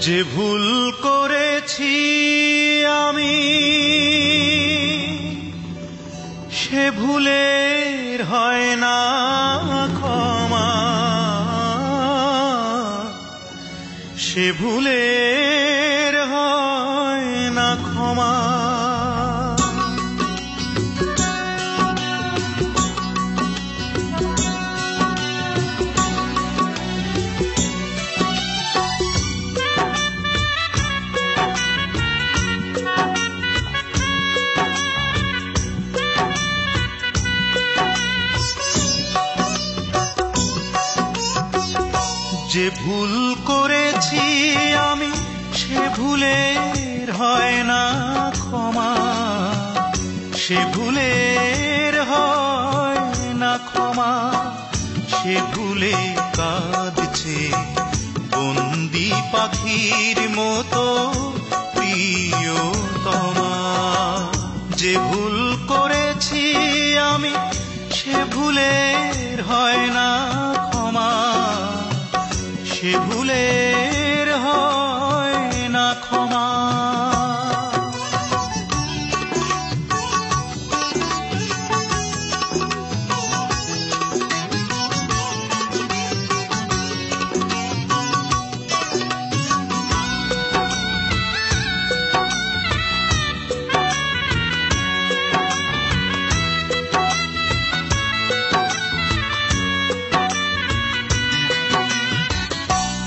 যে ভুল করেছি আমি সে ভুলের হয় না ক্ষমা, সে ভুলের হয় না ক্ষমা। যে ভুল করেছি আমি সে ভুলের হয় না ক্ষমা, সে ভুলের হয় না ক্ষমা। সে ভুলে কাঁদছে বন্দি পাখির মতো প্রিয়তমা। যে ভুল করেছি আমি সে ভুলের হয় না ক্ষমা, সে ভুলের হয় না ক্ষমা।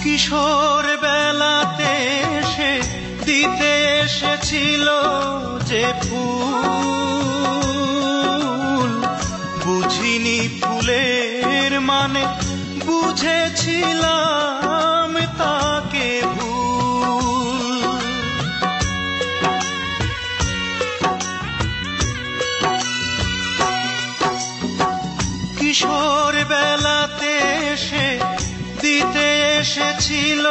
কিশোর বেলাতে সে দিতে এসেছিল যে ফুল, বুঝিনি ফুলের মানে, বুঝেছিলাম তাকে ভুল। কিশোর বেলাতে সে দিতে এসেছিল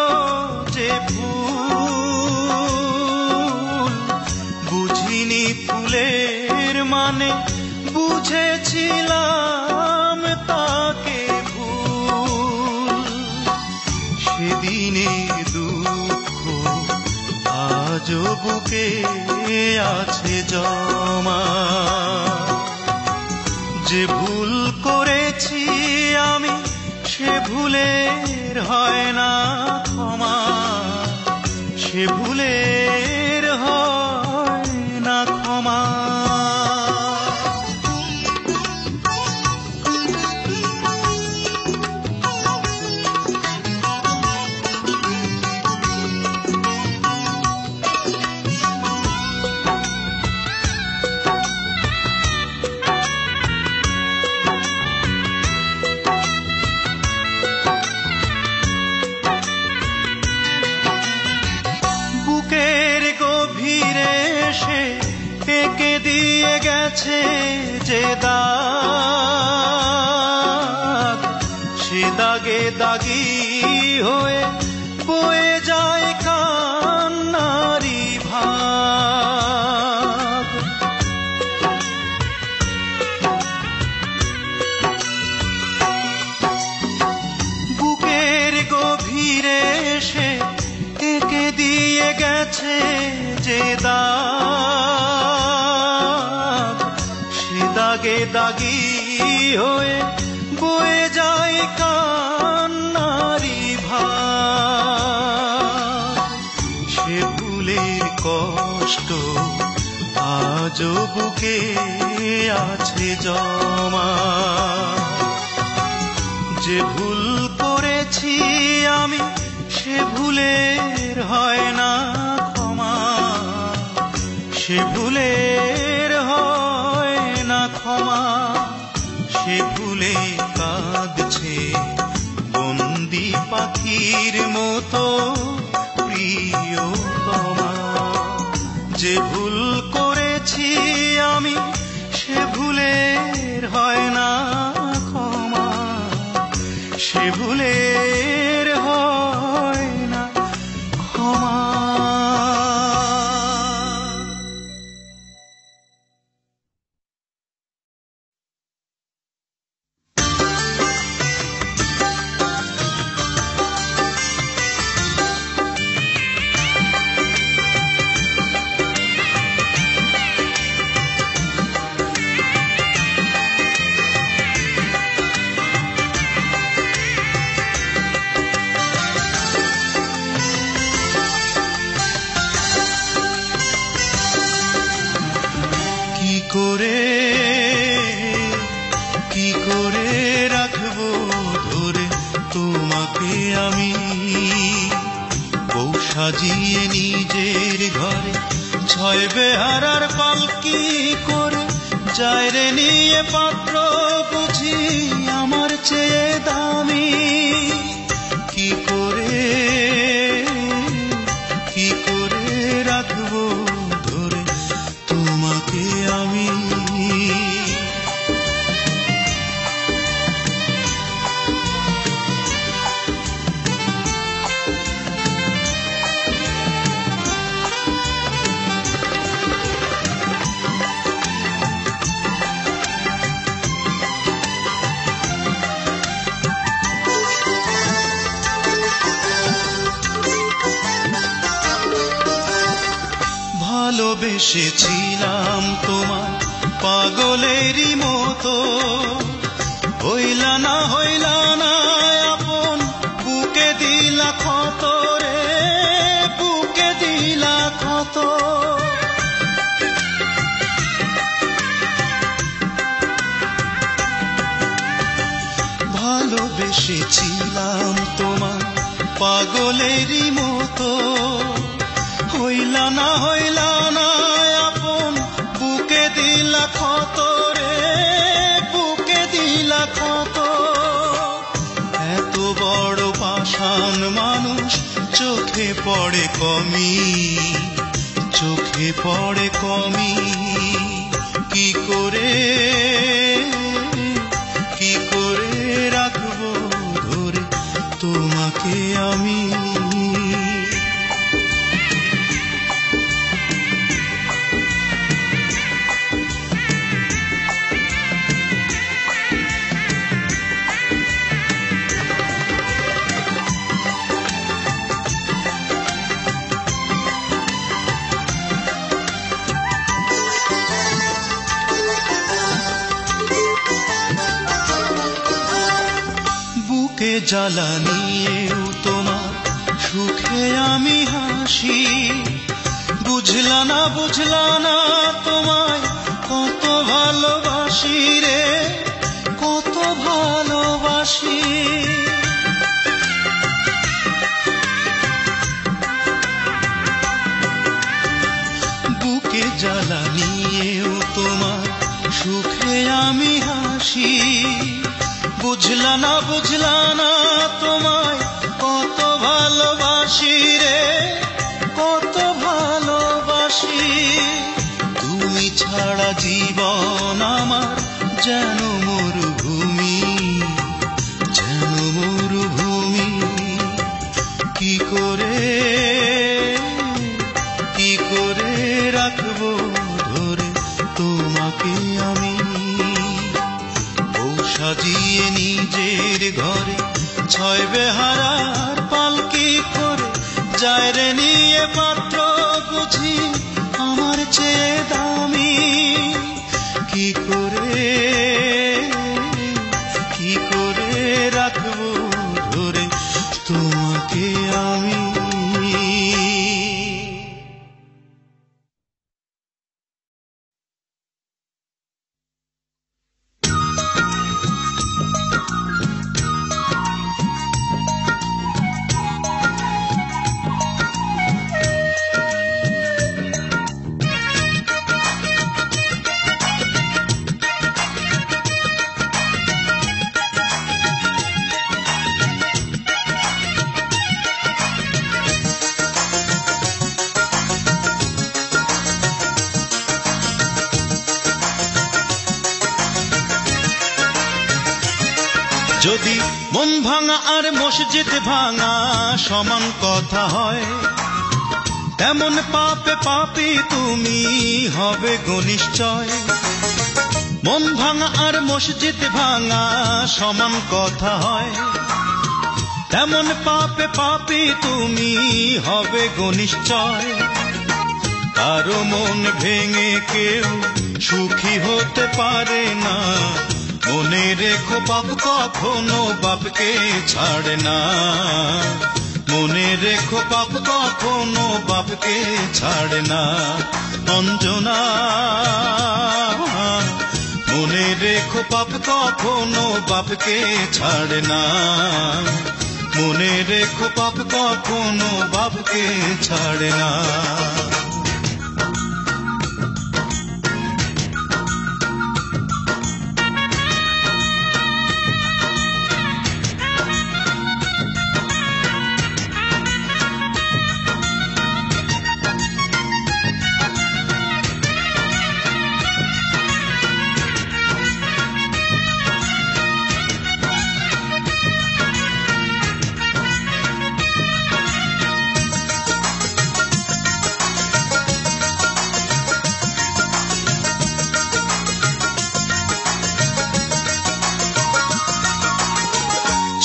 যে ফুল, বুঝিনি ফুলের মানে, বুঝেছিলাম তাকে ভুল। সেদিনের দুঃখ আজও বুকে আছে জমা। যে ভুল করেছি আমি সে ভুলের হয় না ক্ষমা, সে ভুলের হয় না ক্ষমা। এঁকে দিয়ে গেছে যে দাগ, সে দাগে দাগি হয়ে বয়ে যায় কান্নারি ভাগ। বুকের গভীরে সে এঁকে দিয়ে গেছে যে দাগ, সে দাগে দাগি হয়ে বয়ে যায় কান্নারি ভাগ। সে ভুলের কষ্ট আজও বুকে আছে জমা। যে ভুল করেছি আমি সে ভুলের হয় না ক্ষমা, সে ভুলের হয় না ক্ষমা। সে ভুলে কাঁদছে বন্দি পাখির মতো প্রিয়তমা। যে ভুল করেছি আমি সে ভুলের হয় না ক্ষমা, সে ভুলের হয় না ক্ষমা। সাজিয়ে নিজের ঘরে ছয় বেহারার পালকি করে যায় রে নিয়ে পাত্র বুঝি আমার চেয়ে দামি। কি করে রাখবো ধরে তোমাকে আমি। ভালোবেসেছিলাম তোমার পাগলেরই মতো, হইলা না আপন বুকে দিলা ক্ষত রে, বুকে দিলা ক্ষত। ভালোবেসেছিলাম তোমার পাগলেরই মতো, হইলা না আপন বুকে দিলা ক্ষত রে, বুকে দিলা ক্ষত। এত বড় পাষাণ মানুষ চোখে পড়ে কমি, চোখে পড়ে কমি। কি করে রাখবো ধরে তোমাকে আমি। জ্বালা নিয়েও তোমার সুখে আমি হাসি, বুঝলা না তোমায় কত ভালোবাসি রে, কত ভালোবাসি। বুকে জ্বালা নিয়েও তোমার সুখে আমি হাসি, বুঝলা না তোমায় কত ভালোবাসি রে, কত ভালোবাসি। তুমি ছাড়া জীবন আমার যেন মরুভূমি, যেন মরুভূমি। কি করে রাখবো ধরে তোমাকে আমি। সাজিয়ে নিজের ঘরে ছয় বেহারার পালকি করে যায় রে নিয়ে পাত্র বুঝি আমার চেয়ে দামি। কি করে রাখবো ধরে তোমাকে আমি। যদি মন ভাঙা আর মসজিদ ভাঙা সমান কথা হয়, তেমন পাপে পাপী তুমি হবে গো নিশ্চয়। মন ভাঙা আর মসজিদ ভাঙা সমান কথা হয়, তেমন পাপে পাপী তুমি হবে গো নিশ্চয়। কারো মন ভেঙে কেউ সুখী হতে পারে না, মনে রেখো পাপ কখনো বাপকে ছাড়ে না। মনে রেখো পাপ কখনো বাপকে ছাড়ে না। অঞ্জনা মনে রেখো পাপ কখনো বাপকে ছাড়ে না। মনে রেখো পাপ কখনো বাপকে ছাড়ে না।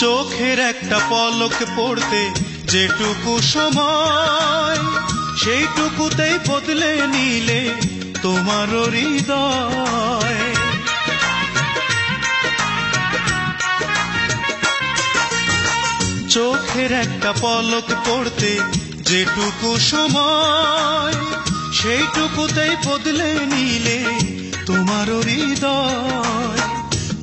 চোখের একটা পলক পড়তে যেটুকু সময়, সেইটুকুতেই বদলে নিলে তোমার হৃদয়। চোখের একটা পলক পড়তে যেটুকু সময়, সেইটুকুতেই বদলে নিলে তোমার হৃদয়।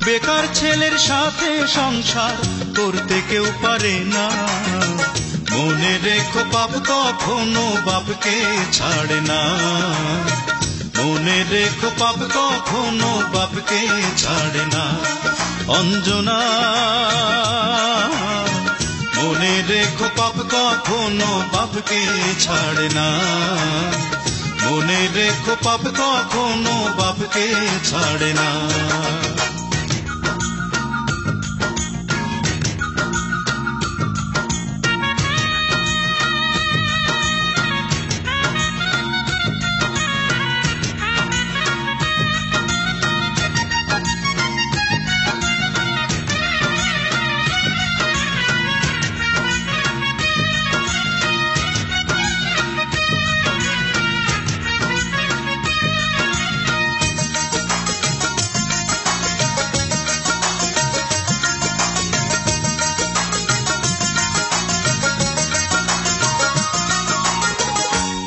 বেকার ছেলের সাথে সংসার করতে কেউ পারে না, মনে রেখো পাপ কখনো বাপকে ছাড়ে না। মনে রেখো পাপ কখনো বাপকে ছাড়ে না। অঞ্জনা মনে রেখো পাপ কখনো বাপকে ছাড়ে না। মনে রেখো পাপ কখনো বাপকে ছাড়ে না।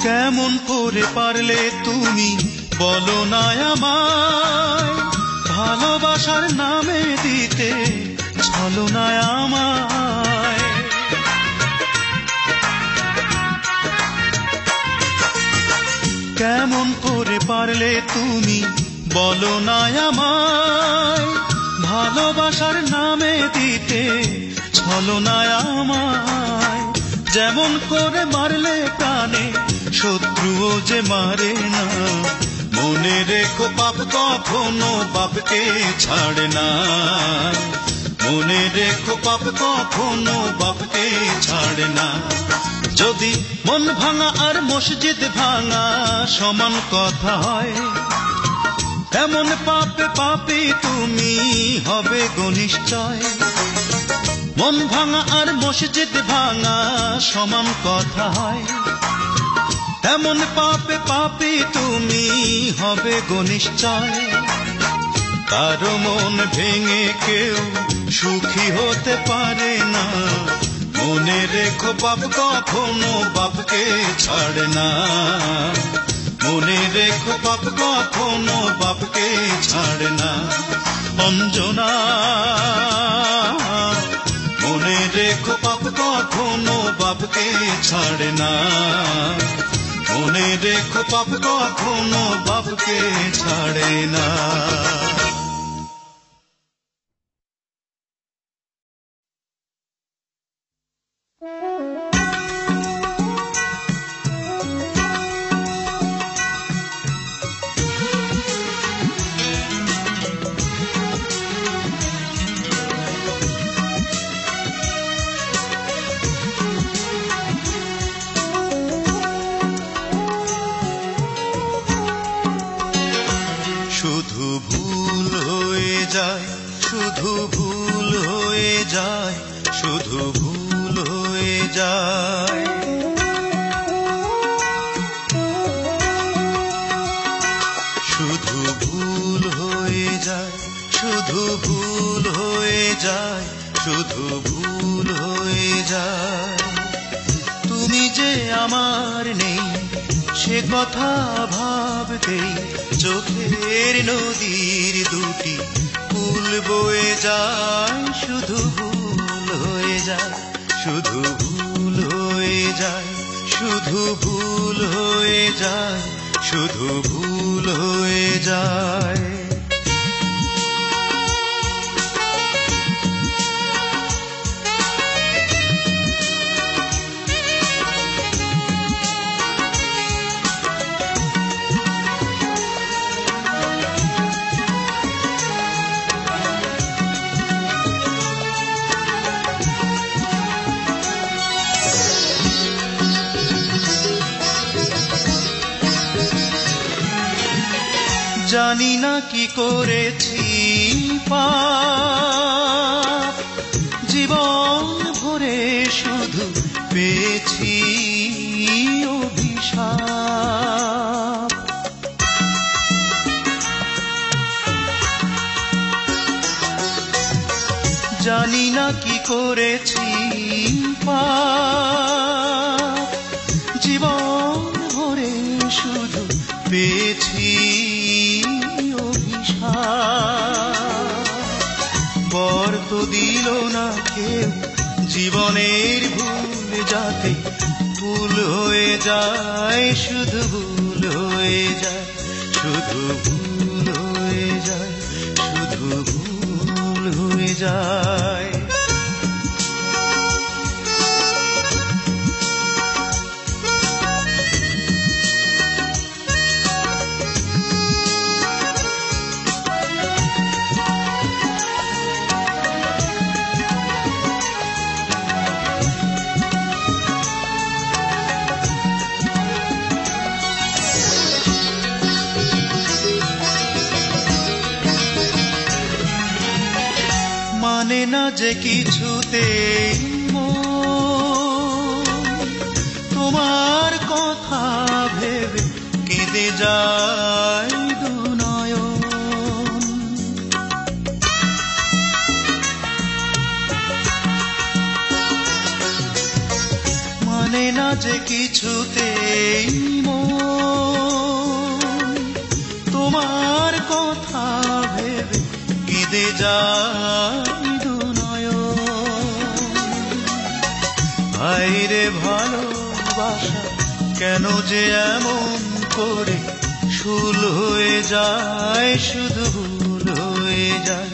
কেমন করে পারলে তুমি বলো না আমায়, ভালোবাসার নামে দিতে ছলনা আমায়। কেমন করে পারলে তুমি বলো না আমায়, ভালোবাসার নামে দিতে ছলনা আমায়। যেমন করে মারলে প্রাণে শত্রুও যে মারে না, মনে রেখো পাপ কখনো বাপকে ছাড়ে না। মনে রেখো পাপ কখনো বাপকে ছাড়ে না। যদি মন ভাঙা আর মসজিদ ভাঙা সমান কথা হয়, এমন পাপে পাপী তুমি হবে গো নিশ্চয়। মন ভাঙা আর মসজিদ ভাঙা সমান কথা হয়, এমন পাপে পাপী তুমি হবে গো নিশ্চয়। কারো মন ভেঙে কেউ সুখী হতে পারে না, মনে রেখো পাপ কখনো বাপকে ছাড়ে না। মনে রেখো পাপ কখনো বাপকে ছাড়ে না। অঞ্জনা মনে রেখো পাপ কখনো বাপকে ছাড়ে না। মনে রেখো পাপ কখনো বাপকে ছাড়ে না। শুধু ভুল হয়ে যায়, শুধু ভুল হয়ে যায়, শুধু ভুল হয়ে যায়। শুধু ভুল হয়ে যায়, শুধু ভুল হয়ে যায়, শুধু ভুল হয়ে যায়। তুমি যে আমার নেই সে কথা ভাবতেই চোখের নদীর দুটি ফুল বয়ে যায়। শুধু ভুল হয়ে যায়, শুধু ভুল হয়ে যায়, শুধু ভুল হয়ে যায়, শুধু ভুল হয়ে যায়। জানি না কি করেছি পাপ, জীবন ভরে শুধু পেয়েছি অভিশাপ। জানি না কি করেছি পাপ, জীবন ভরে শুধু পেয়েছি বর তো দিল না কেউ জীবনের ভুল, যাতে ভুল হয়ে যায়, শুধু ভুল হয়ে যায়, শুধু ভুল হয়ে যায়, শুধু ভুল হয়ে যায়। মানে না যে কিছুতেই তোমার কথা ভেবে কেঁদে যায় দুনয়ন। মানে না যে কিছুতেই তোমার কথা ভেবে কেঁদে যায় হায়রে ভালোবাসা, কেন যে এমন করে শুল হয়ে যায়, শুধু ভুল হয়ে যায়,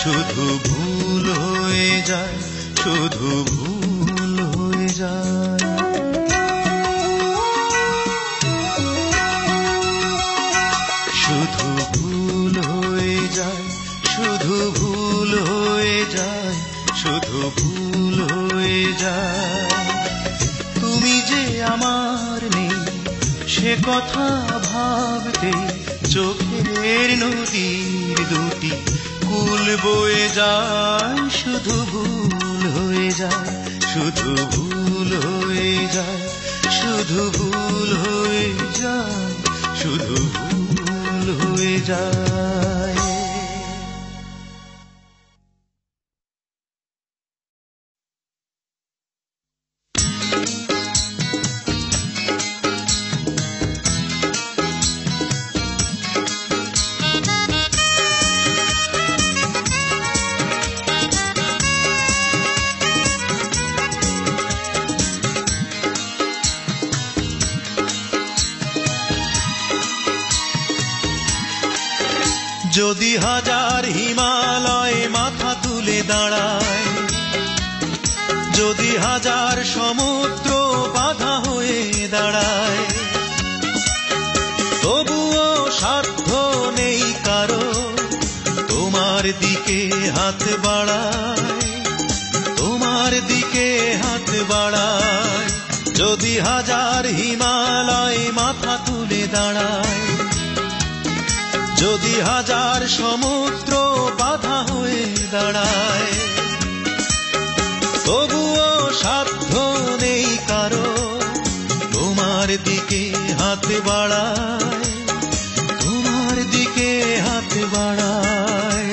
শুধু ভুল হয়ে যায়, শুধু ভুল হয়ে যায়। শুধু ভুল হয়ে যায়, শুধু ভুল হয়ে যায়, শুধু ভুল হয়ে যায়। তুমি যে আমার নেই সে কথা ভাবতে চোখের নদীর দুটি কুল বয়ে যায়, শুধু ভুল হয়ে যায়, শুধু ভুল হয়ে যায়, শুধু ভুল হয়ে যায়, শুধু ভুল হয়ে যায়। যদি হাজার হিমালয় মাথা তুলে দাঁড়ায়, যদি হাজার সমুদ্র বাধা হয়ে দাঁড়ায়, তবুও সাধ্য নেই কারো তোমার দিকে হাত বাড়ায়, তোমার দিকে হাত বাড়ায়। যদি হাজার হিমালয় মাথা তুলে দাঁড়ায়, যদি হাজার সমুদ্র বাধা হয়ে দাঁড়ায়, তবুও সাধ্য নেই কারো তোমার দিকে হাত বাড়ায়, তোমার দিকে হাত বাড়ায়।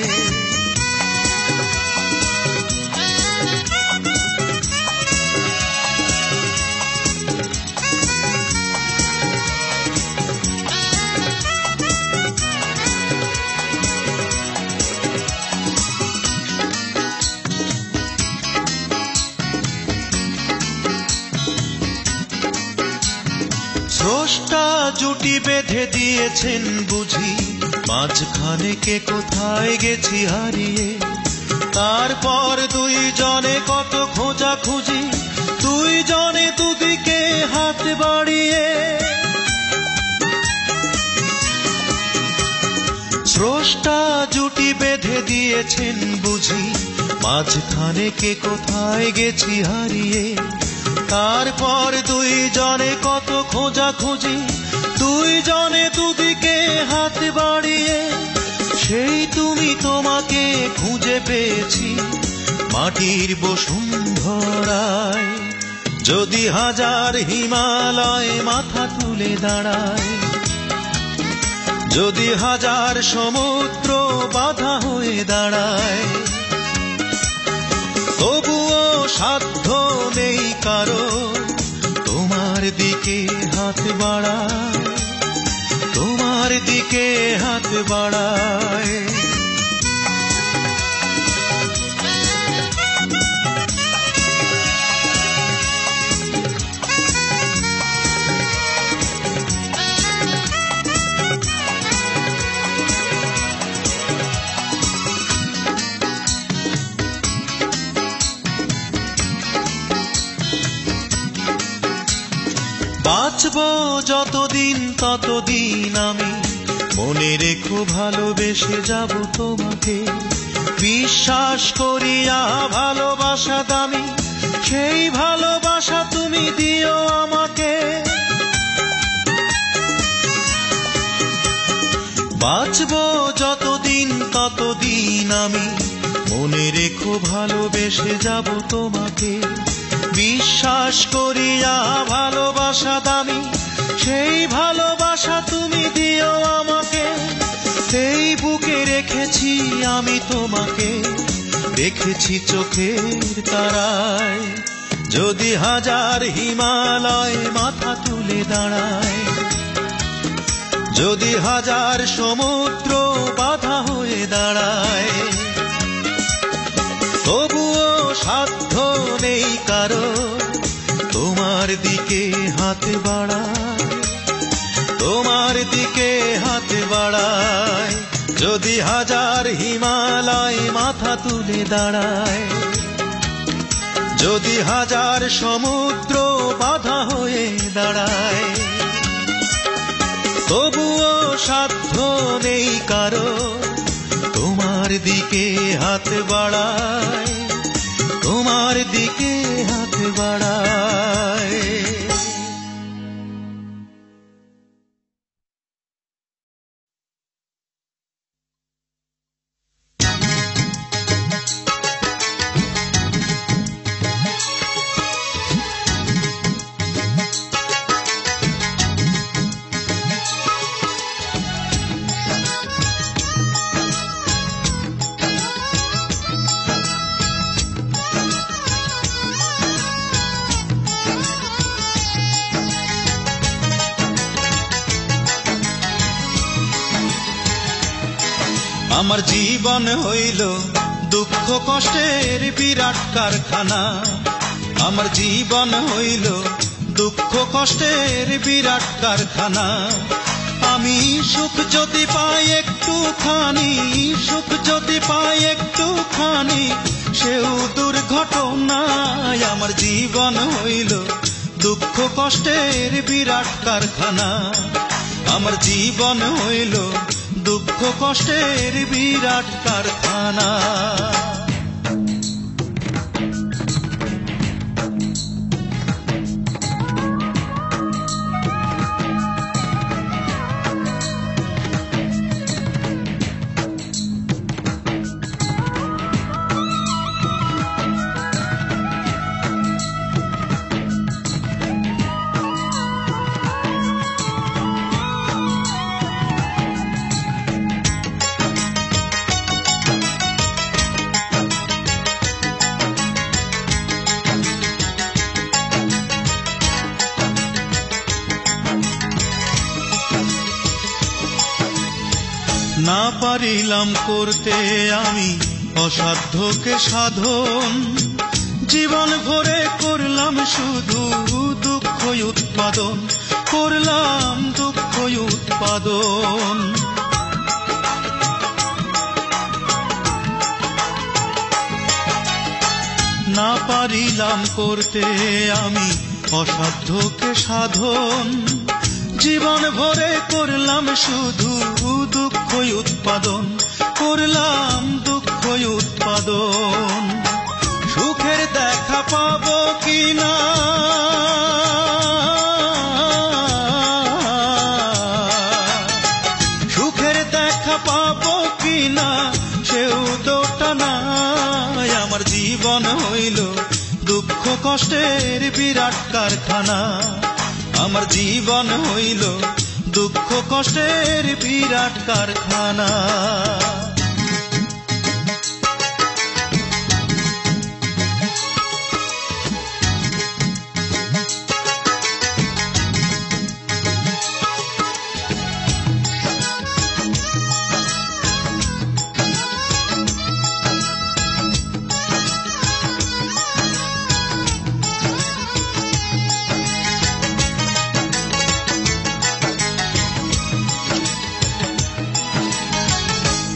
স্রষ্টা জুটি বেঁধে দিয়েছেন বুঝি, মাঝখানে কে কোথায় গেছি হারিয়ে। তারপর দুইজনে কত খোঁজাখুঁজি, দুইজনে দুদিকে হাত বাড়িয়ে। স্রষ্টা জুটি বেঁধে দিয়েছেন বুঝি, মাঝখানে কে কোথায় গেছি হারিয়ে। তারপর দুইজনে কত খোঁজাখুঁজি, দুইজনে দুদিকে হাত বাড়িয়ে। সেই তুমি, তোমাকে খুঁজে পেয়েছি মাটির বসুন্ধরায়। যদি হাজার হিমালয় মাথা তুলে দাঁড়ায়, যদি হাজার সমুদ্র বাধা হয়ে দাঁড়ায়, তবুও সাধ্য নেই কারো তোমার দিকে হাত বাড়ায়, তোমার দিকে হাত বাড়ায়। বাঁচবো যতদিন ততদিন আমি, মনে রেখো ভালোবেসে যাব তোমাকে। বিশ্বাস করিয়া ভালোবাসা দামি, সেই ভালোবাসা তুমি দিও আমাকে। বাঁচবো যতদিন ততদিন আমি, মনে রেখো ভালোবেসে যাব তোমাকে। বিশ্বাস করিয়া ভালোবাসা দামি, সেই ভালোবাসা তুমি দিও আমাকে। সেই বুকে রেখেছি আমি তোমাকে, রেখেছি চোখের তারায়। যদি হাজার হিমালয় মাথা তুলে দাঁড়ায়, যদি হাজার সমুদ্র বাধা হয়ে দাঁড়ায়, তবুও সাধ্য নেই কারো তোমার দিকে হাত বাড়ায়, তোমার দিকে হাত বাড়ায়। যদি হাজার হিমালয় মাথা তুলে দাঁড়ায়, যদি হাজার সমুদ্র বাধা হয়ে দাঁড়ায়, তবুও সাধ্য নেই কারো তোমার দিকে হাত বাড়ায়, তোমার দিকে হাত বাড়ায়। আমার জীবন হইল দুঃখ কষ্টের বিরাট কারখানা, আমার জীবন হইল দুঃখ কষ্টের বিরাট কারখানা। আমি সুখ যদি পাই একটুখানি, সুখ যদি পাই একটুখানি, সেও দুর্ঘটনায়। আমার জীবন হইল দুঃখ কষ্টের বিরাট কারখানা, আমার জীবন হইল দুঃখ কষ্টের বিরাট কারখানা। না পারিলাম করতে আমি অসাধ্যকে সাধন, জীবন ভরে করলাম শুধু দুঃখ উৎপাদন, করলাম উৎপাদন। না পারিলাম করতে আমি অসাধ্যকে সাধন, জীবন ভরে করলাম শুধু দুঃখই উৎপাদন, করলাম দুঃখই উৎপাদন। সুখের দেখা পাবো কিনা সুখের দেখা পাবো কিনা সেও তোটা নাই। আমার জীবন হইল দুঃখ কষ্টের বিরাট কারখানা, আমার জীবন হইল দুঃখ কষ্টের বিরাট কারখানা।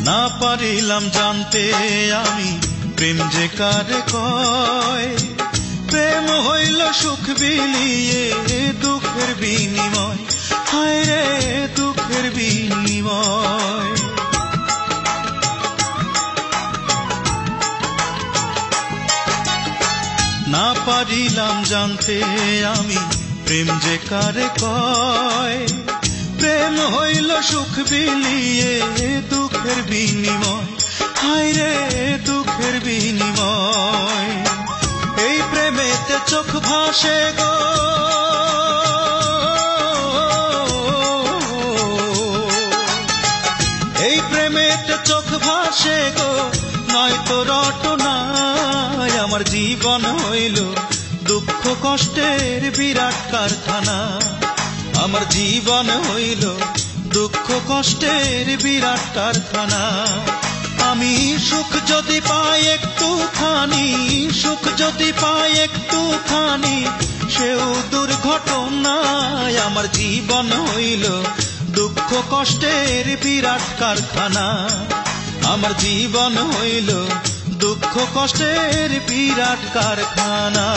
না পারিলাম জানতে আমি প্রেম যে কারে কয়, প্রেম হইল সুখ বিলিয়ে দুঃখের বিনিময়, হায় রে দুঃখের বিনিময়। না পারিলাম জানতে আমি প্রেম যে কারে কয়, প্রেম হইল সুখ বিলিয়ে দুঃখের বিনিময়, হায় রে দুঃখের বিনিময়। এই প্রেমেতে চোখ ভাসে গো এই প্রেমেতে চোখ ভাসে গো, নয়তো রটনায়। আমার জীবন হইল দুঃখ কষ্টের বিরাট কারখানা, আমার জীবন হইল দুঃখ কষ্টের বিরাট কারখানা। আমি সুখ যদি পাই একটুখানি, সুখ যদি পাই একটুখানি সেও দুর্ঘটনায়। আমার জীবন হইল দুঃখ কষ্টের বিরাট কারখানা, আমার জীবন হইল দুঃখ কষ্টের বিরাট কারখানা।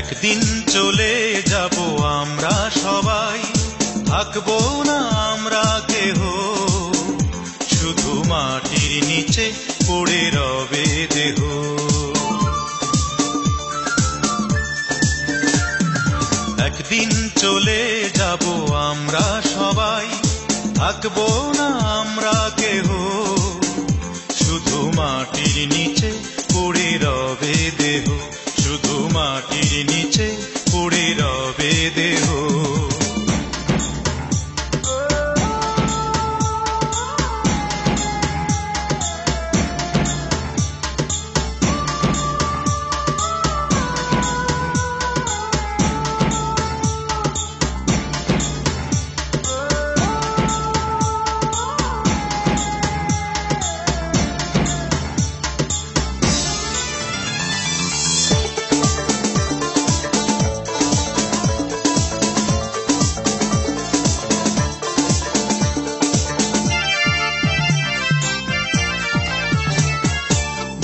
একদিন চলে যাব আমরা সবাই, থাকবো না আমরা কেহ, শুধু মাটির নিচে পড়ে রবে দেহ। একদিন চলে যাব আমরা সবাই, থাকবো না আমরা কেহ, শুধু মাটির নিচে পড়ে রবে দেহ, শুধু মাটির নিচে পড়ে রবে দেহ।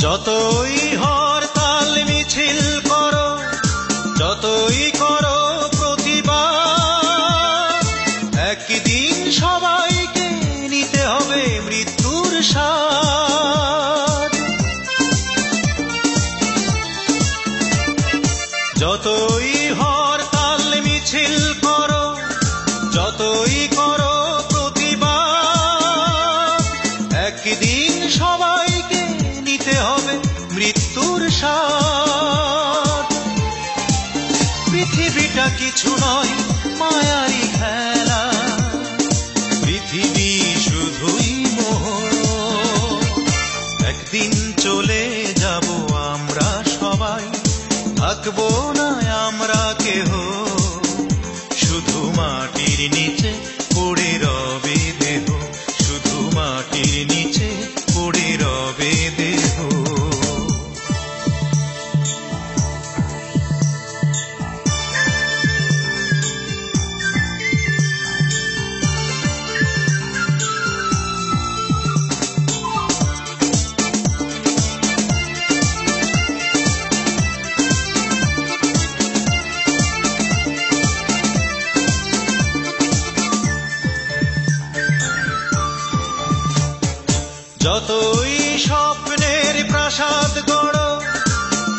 যতই হরতাল মিছিল করো, যতই করো প্রতিবাদ, একদিন সবাইকে নিতে হবে মৃত্যুর স্বাদ। যতই হরতাল মিছিল করো, যতই করো প্রতিবাদ, একদিন সবাইকে নিতে হবে মৃত্যুর স্বাদ। পৃথিবীটা কিছু নয় মায়ারি খেলা, থাকবো না আমরা কেহ, শুধু মাটির নিচে পড়ে রবে দেহ, শুধু মাটির নিচে পড়ে রবে দেহ। যতই স্বপ্নের প্রাসাদ গড়ো,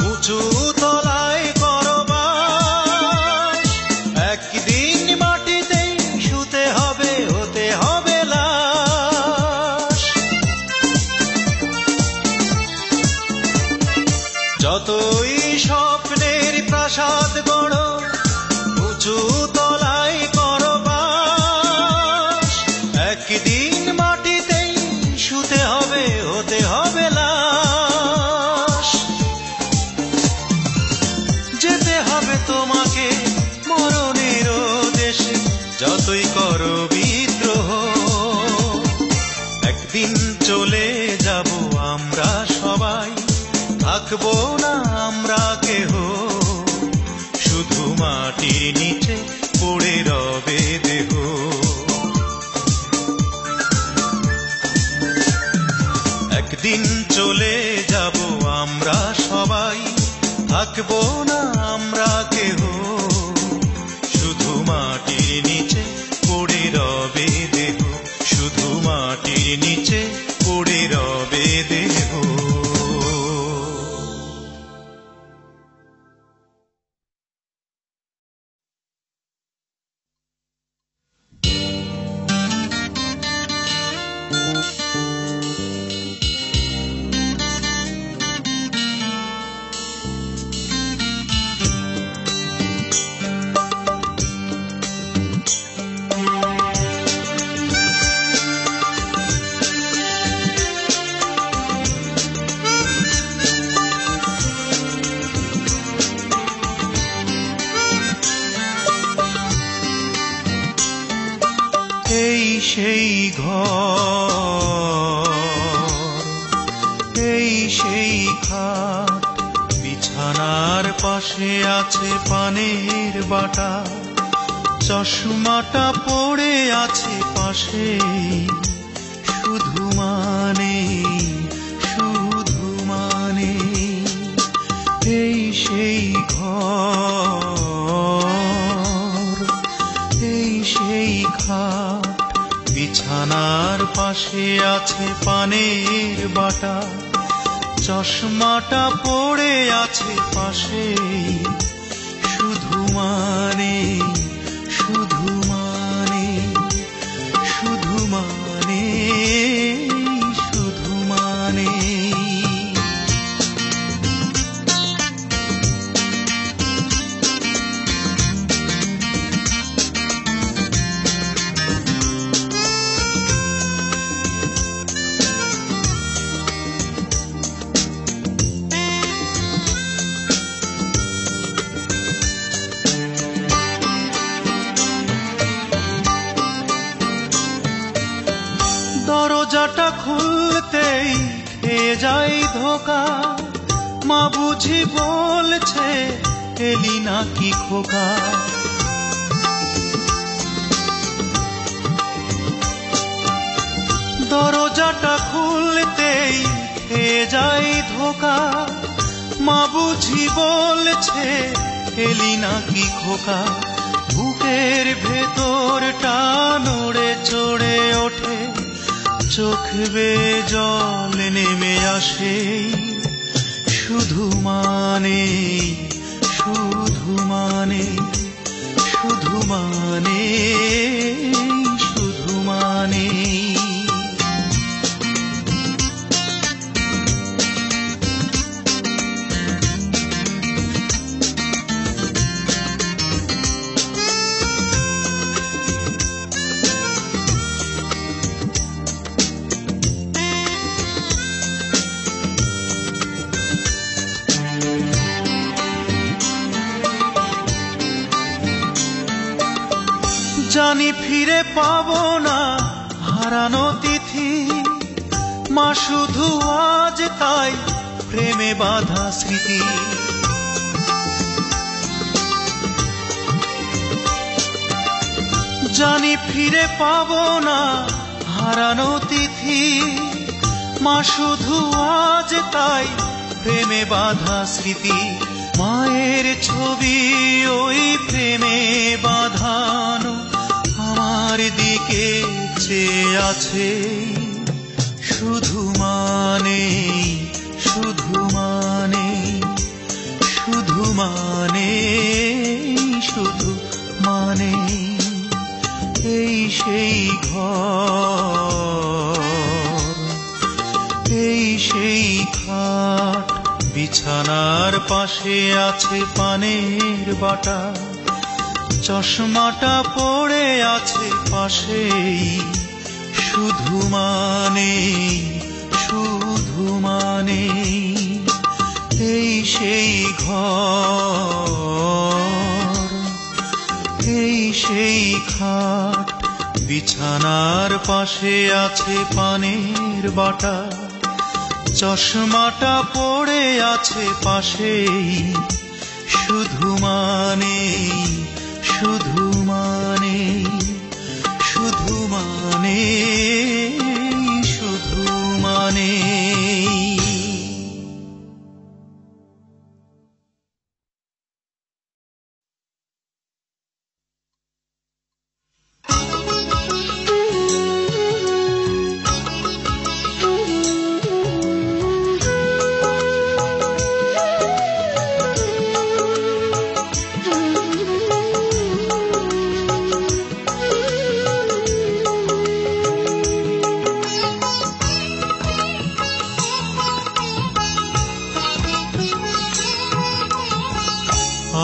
উঁচু তলায় করো বাস, একদিন মাটিতেই শুতে হবে, হতে হবে লাশ। যতই স্বপ্নের প্রাসাদ গড়ো, উঁচু তলায় করো বাস, একদিন মাটিতেই শুতে হবে, হতে হবে লাশ। যেতে হবে তোমাকে মরণের দেশে, যতই করো বিদ্রোহ, একদিন চলে যাব আমরা সবাই, থাকবো না আমরা কেহ, শুধু মাটির নিচে পড়ে রবে দেহ। একদিন চলে যাব আমরা সবাই, থাকবো না আমরা কেহ, শুধু মাটির নিচে পড়ে রবে দেহ, শুধু মাটির নিচে পড়ে রবে দেহ। এই সেই ঘর, এই সেই খাট, বিছানার পাশে আছে পানের বাটা, চশমাটা পড়ে আছে পাশে, শুধু মানে, শুধু মানে। এই সেই ঘর, এই সেই খাট, বিছানার পাশে আছে পানের বাটা, চশমাটা পড়ে আছে পাশে, শুধু মানে, শুধু মানে, শুধু মানে, শুধু মানে। দরজাটা খুলতেই খেয়ে যাই ধোকা, মা বুঝি বলছে এলি নাকি খোকা। দরজাটা খুলতেই খেয়ে যাই ধোকা, মা বুঝি বলছে এলি নাকি খোকা। বুকের ভেতরটা নড়ে চড়ে ওঠে, চোখ বেয়ে জল নেমে আসে, শুধু মানে, শুধু মানে, শুধু মানে, শুধু মানে। জানি ফিরে পাবো না হারানো তিথি, মা শুধু আজ তাই প্রেমে বাঁধা স্মৃতি। জানি ফিরে পাবো না হারানো তিথি, মা শুধু আজ তাই প্রেমে বাঁধা স্মৃতি। মায়ের ছবি ওই প্রেমে বাঁধানো আমার দিকে চেয়ে আছে, শুধু মানে শুধু মানে শুধু মানে শুধু মানে। এই সেই ঘর, এই সেই খাট, বিছানার পাশে আছে পানের বাটা, চশমাটা পড়ে আছে পাশেই, শুধু মানে শুধু মানে। এই সেই ঘর, এই সেই খাট, বিছানার পাশে আছে পানের বাটা, চশমাটা পড়ে আছে পাশেই, শুধু মানে শুধু মানে শুধু মানে শুধু মানে।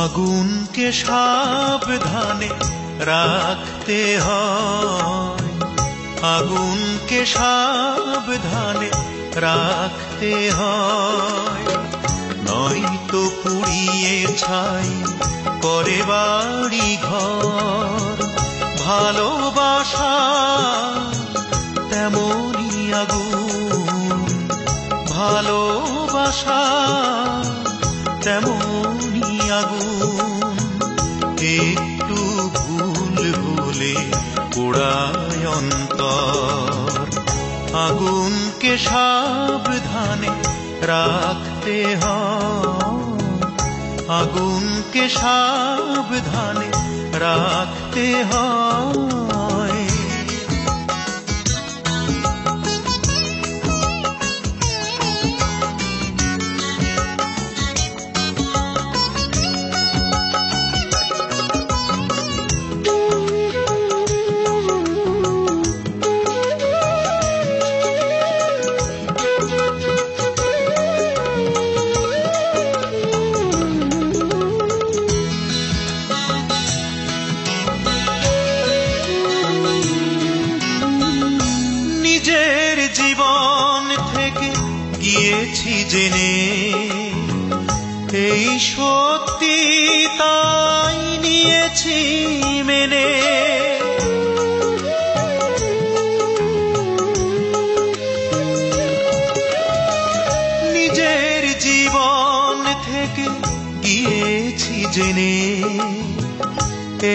আগুনকে সাবধানে রাখতে হয়, আগুনকে সাবধানে রাখতে হয়, নয়তো পুড়িয়ে ছাই করে বাড়ি ঘর। ভালোবাসা তেমনি আগুন, ভালোবাসা তেমনি আগুন, একটু ভুল হলে পোড়ায় অন্তর। আগুনকে সাবধানে রাখতে হয়, আগুনকে সাবধানে রাখতে হয়। গিয়েছি জেনে এই সত্যি, তাই নিয়েছি মেনে। নিজের জীবন থেকে গিয়েছি জেনে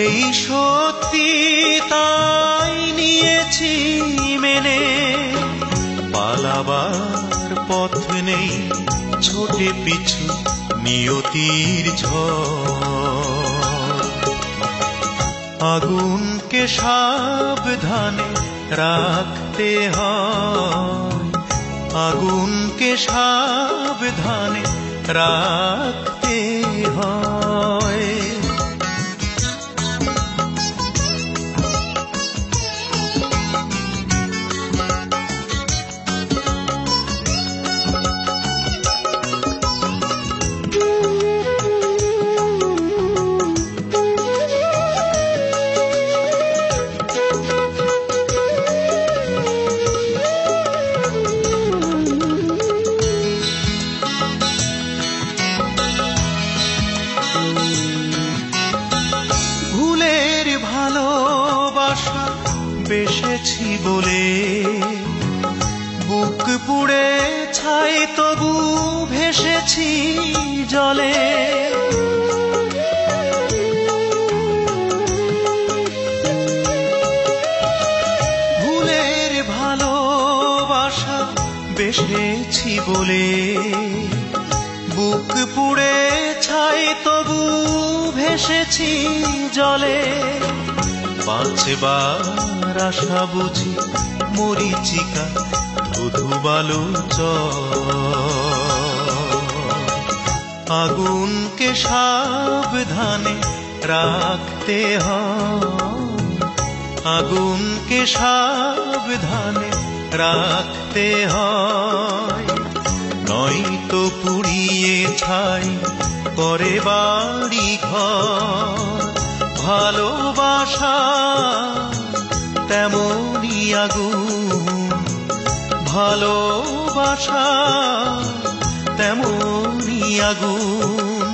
এই সত্যি, তাই নিয়েছি মেনে। পালাবার পথ নেই ছোটে পিছু নিয়তির ঝড়। আগুনকে সাবধানে রাখতে হয়, আগুনকে সাবধানে রাখতে হয়। বেসেছি বলে বুক পুড়ে ছাই তবু ভেসেছি জলে। ভুলের ভালোবাসা বেসেছি বলে বুক পুড়ে ছাই তবু ভেসেছি জলে। বাঁচবার আশা বুঝি মরিচিকা ধুধু বালু আগুনকে সাবধানে রাখতে হয়, আগুনকে সাবধানে রাখতে হয়। নয়তো পুড়িয়ে ছাই করে বাড়ি ঘর। ভালোবাসা তেমনি আগুন, ভালোবাসা তেমনি আগুন।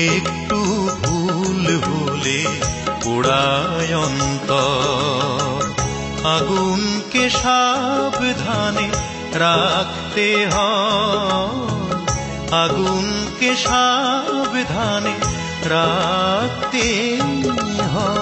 একটু ভুল হলে পোড়ায় অন্তর। আগুনকে সাবধানে রাখতে হয়, আগুনকে সাবধানে রাখতে হয়।